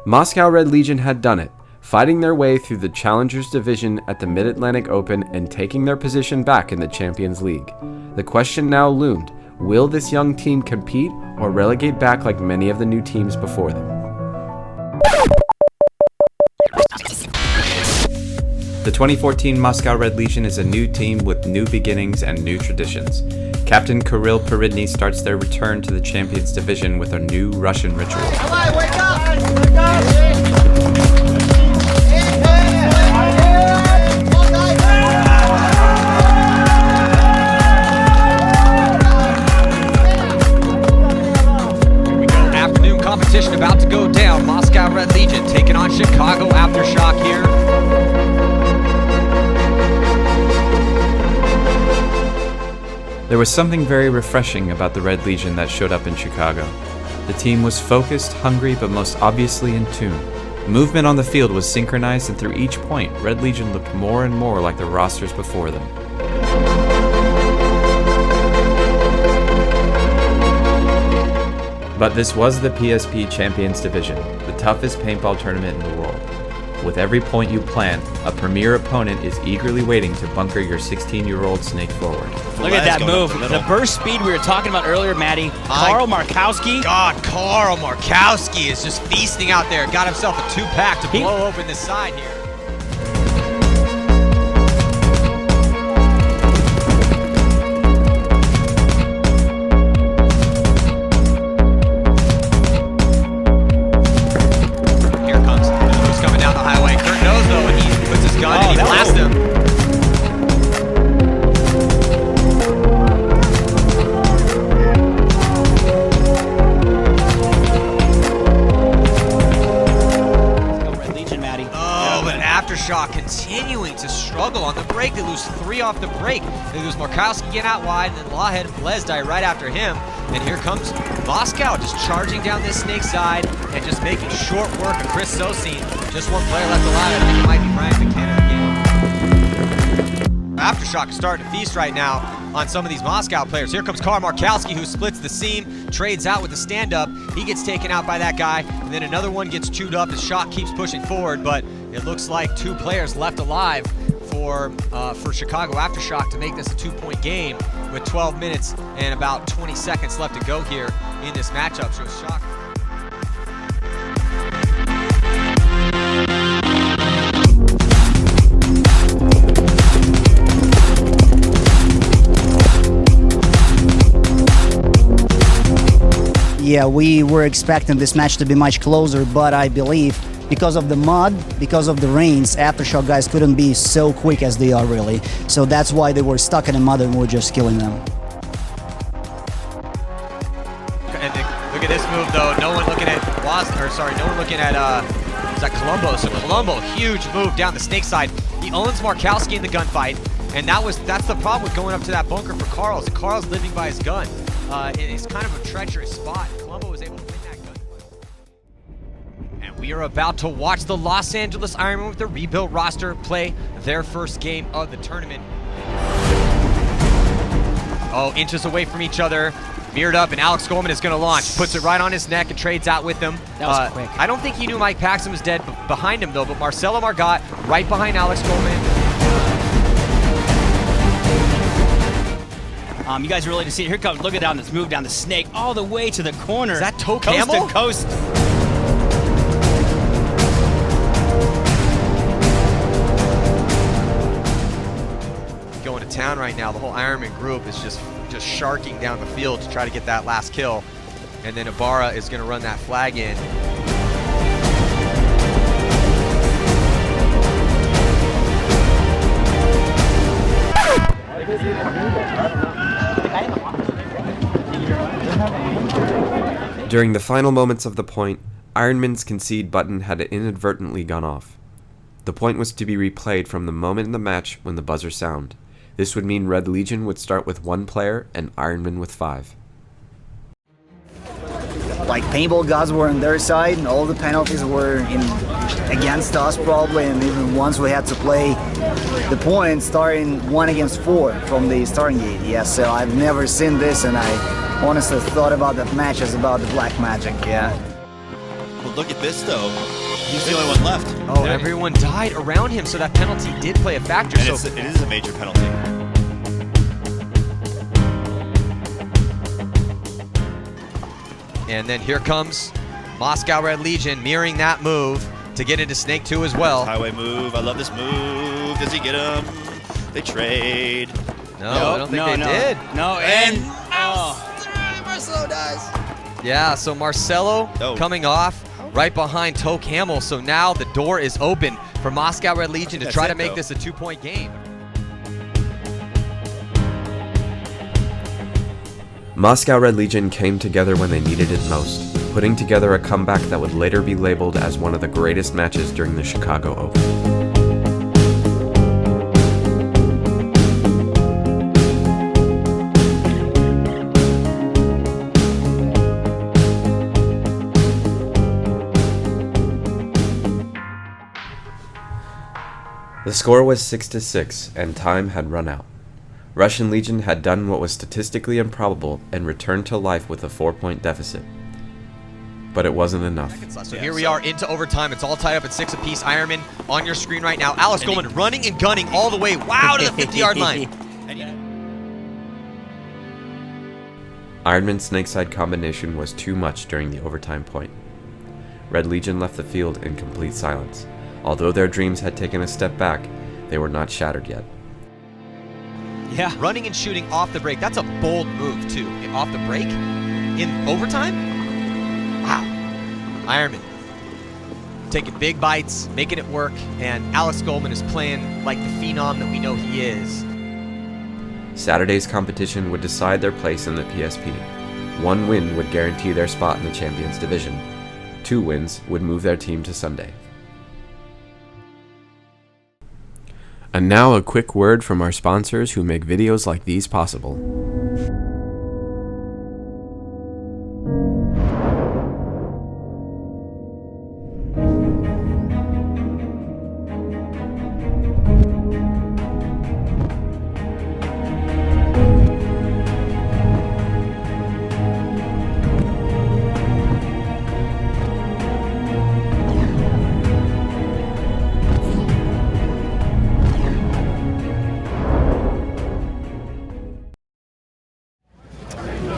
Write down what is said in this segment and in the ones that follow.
Moscow Red Legion had done it, fighting their way through the Challengers Division at the Mid-Atlantic Open and taking their position back in the Champions League. The question now loomed, will this young team compete or relegate back like many of the new teams before them? The 2014 Moscow Red Legion is a new team with new beginnings and new traditions. Captain Kirill Peridny starts their return to the Champions Division with a new Russian ritual. Wake up! Wake up! Competition about to go down. Moscow Red Legion taking on Chicago Aftershock here. There was something very refreshing about the Red Legion that showed up in Chicago. The team was focused, hungry, but most obviously in tune. Movement on the field was synchronized, and through each point, Red Legion looked more and more like the rosters before them. But this was the PSP Champions Division, the toughest paintball tournament in the world. With every point you plant, a premier opponent is eagerly waiting to bunker your 16-year-old snake forward. Look at that move. The burst speed we were talking about earlier, Maddie. Karl Markowski. God, Karl Markowski is just feasting out there. Got himself a two-pack to blow open this side here. Aftershock continuing to struggle on the break. They lose 3 off the break. They lose Markowski getting out wide, and then Lawhead and Blesdai right after him. And here comes Moscow just charging down this snake side and just making short work of Chris Sosin. Just one player left alive. I think it might be Ryan McKenna again. Aftershock is starting to feast right now on some of these Moscow players. Here comes Karl Markowski, who splits the seam, trades out with the stand-up. He gets taken out by that guy, and then another one gets chewed up. His shot keeps pushing forward, but it looks like 2 players left alive for Chicago Aftershock to make this a 2-point game with 12 minutes and about 20 seconds left to go here in this matchup. So Shock. Yeah, we were expecting this match to be much closer, but I believe because of the mud, because of the rains, Aftershock guys couldn't be so quick as they are really. So that's why they were stuck in the mud and we're just killing them. And look at this move though. No one looking at no one looking at is that Colombo? So Colombo, huge move down the snake side. He owns Markowski in the gunfight, and that's the problem with going up to that bunker for Karl. So Karl's living by his gun. It's kind of a treacherous spot. Colombo was able to win that gunfight. And we are about to watch the Los Angeles Ironmen with the rebuilt roster play their first game of the tournament. Oh, inches away from each other. Mirrored up, and Alex Goldman is going to launch. Puts it right on his neck and trades out with them. That was quick. I don't think he knew Mike Paxton was dead behind him, though, but Marcelo Margot right behind Alex Goldman. You guys are really to see it. Here comes, look at down this move down the snake all the way to the corner. Is that Toe Coast Camel? to coast. Going to town right now. The whole Ironman group is just sharking down the field to try to get that last kill. And then Ibarra is going to run that flag in. During the final moments of the point, Ironman's concede button had inadvertently gone off. The point was to be replayed from the moment in the match when the buzzer sounded. This would mean Red Legion would start with 1 player and Ironman with 5. Like paintball gods were on their side, and all the penalties were against us probably, and even once we had to play the point starting 1 against 4 from the starting gate. Yeah, so I've never seen this, and I honestly thought about that match as about the black magic. Yeah. Well, look at this, though. He's the only one left. Oh, everyone died around him, so that penalty did play a factor. And So it is a major penalty. And then here comes Moscow Red Legion mirroring that move to get into Snake 2 as well. Highway move. I love this move. Does he get him? They trade. No, I don't think they did. No, And Marcelo dies. Yeah, so Marcelo coming off right behind Toe Camel. So now the door is open for Moscow Red Legion to try to make this a 2-point game. Moscow Red Legion came together when they needed it most, putting together a comeback that would later be labeled as one of the greatest matches during the Chicago Open. The score was 6-6, and time had run out. Russian Legion had done what was statistically improbable and returned to life with a 4-point deficit. But it wasn't enough. So here we are into overtime. It's all tied up at 6 apiece. Ironman on your screen right now. Alex Goldman running and gunning all the way, wow, to the 50-yard line. Ironman's snakeside combination was too much during the overtime point. Red Legion left the field in complete silence. Although their dreams had taken a step back, they were not shattered yet. Yeah. Running and shooting off the break. That's a bold move, too. Off the break? In overtime? Wow. Ironman taking big bites, making it work, and Alex Goldman is playing like the phenom that we know he is. Saturday's competition would decide their place in the PSP. 1 win would guarantee their spot in the Champions Division. 2 wins would move their team to Sunday. And now a quick word from our sponsors who make videos like these possible.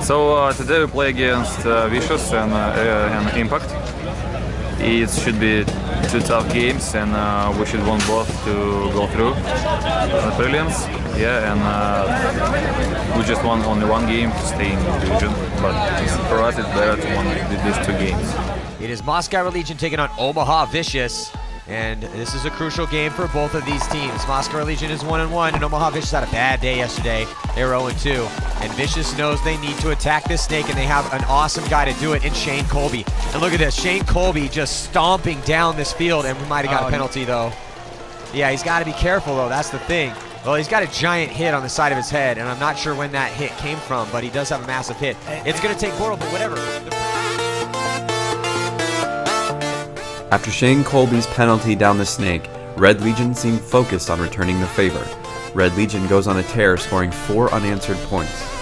So today we play against Vicious and Impact. It should be 2 tough games, and we should want both to go through the prelims. Yeah, and we just won only 1 game to stay in the division, but for us it's better to win these 2 games. It is Moscow Red Legion taking on Omaha Vicious, and this is a crucial game for both of these teams. Moscow Red Legion is 1-1, and Omaha Vicious had a bad day yesterday. They were 0-2, and Vicious knows they need to attack this snake, and they have an awesome guy to do it in Shane Colby. And look at this, Shane Colby just stomping down this field, and we might have got a penalty though. Yeah, he's got to be careful though, that's the thing. Well, he's got a giant hit on the side of his head, and I'm not sure when that hit came from, but he does have a massive hit. It's going to take Portal, but whatever. After Shane Colby's penalty down the snake, Red Legion seemed focused on returning the favor. Red Legion goes on a tear, scoring 4 unanswered points.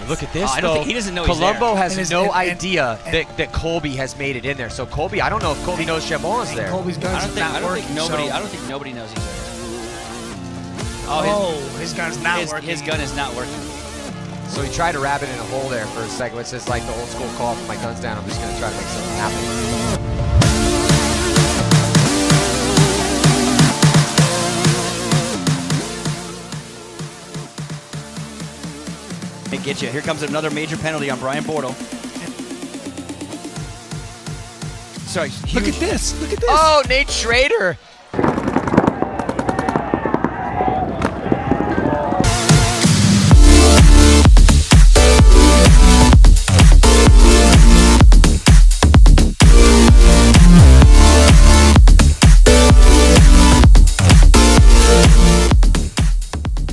Look at this, I don't think he doesn't know Colombo he's has no idea that Colby has made it in there. So Colby, I don't know if Colby knows Chabon's there. Colby's gun's not working. I don't think nobody knows he's there. His gun's not working. His gun is not working. So he tried to wrap it in a hole there for a second, which is like the old school call for my gun's down. I'm just going to try to make something happen. They get you. Here comes another major penalty on Brian Bortle. Sorry. Look at this. Look at this. Oh, Nate Schrader.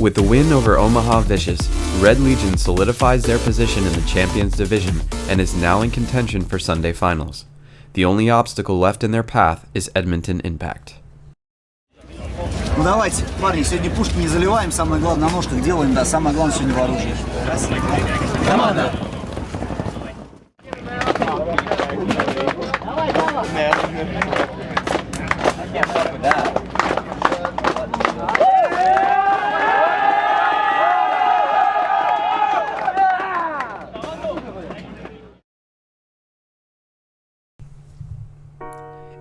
With the win over Omaha Vicious, Red Legion solidifies their position in the Champions Division and is now in contention for Sunday Finals. The only obstacle left in their path is Edmonton Impact. Ну давайте, парни, сегодня пушки не заливаем, самое главное на ножках делаем, да, самое главное сегодня в оружии. Команда!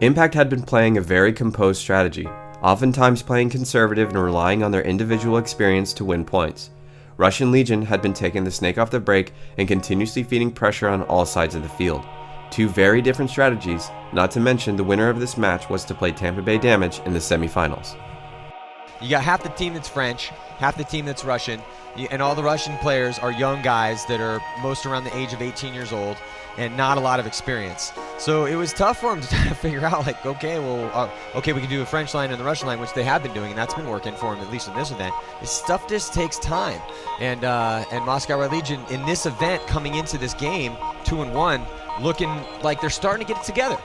Impact had been playing a very composed strategy, oftentimes playing conservative and relying on their individual experience to win points. Russian Legion had been taking the snake off the break and continuously feeding pressure on all sides of the field. Two very different strategies, not to mention the winner of this match was to play Tampa Bay Damage in the semifinals. You got half the team that's French, half the team that's Russian, and all the Russian players are young guys that are most around the age of 18 years old and not a lot of experience. So it was tough for them to try to figure out, like, okay, well, okay, we can do a French line and the Russian line, which they have been doing, and that's been working for them, at least in this event. This stuff just takes time. And Moscow Red Legion, in this event, coming into this game, 2-1, looking like they're starting to get it together.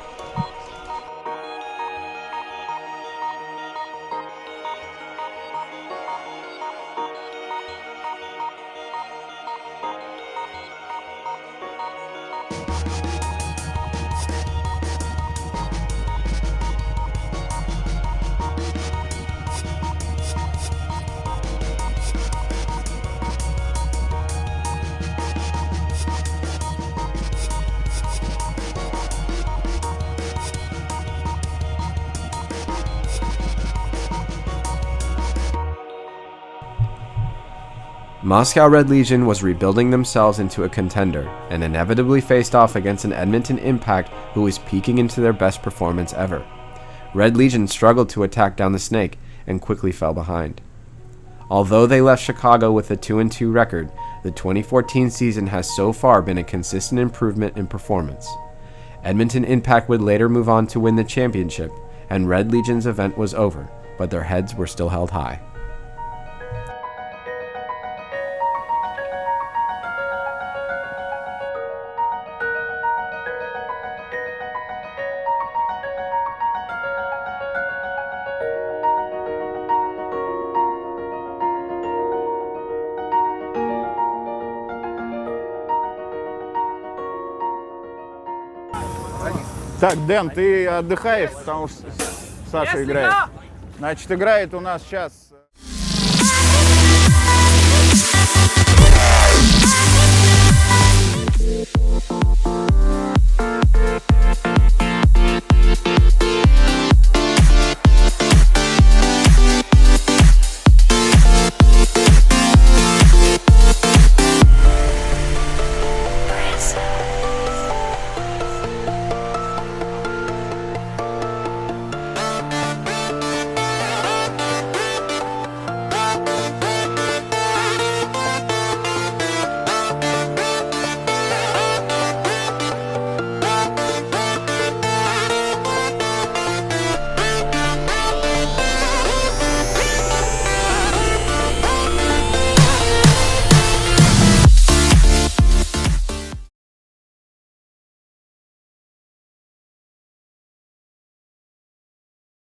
Moscow Red Legion was rebuilding themselves into a contender and inevitably faced off against an Edmonton Impact who was peaking into their best performance ever. Red Legion struggled to attack down the snake and quickly fell behind. Although they left Chicago with a 2-2 record, the 2014 season has so far been a consistent improvement in performance. Edmonton Impact would later move on to win the championship, and Red Legion's event was over, but their heads were still held high. Так, Дэн, ты отдыхаешь, потому что Саша играет. Значит, играет у нас сейчас...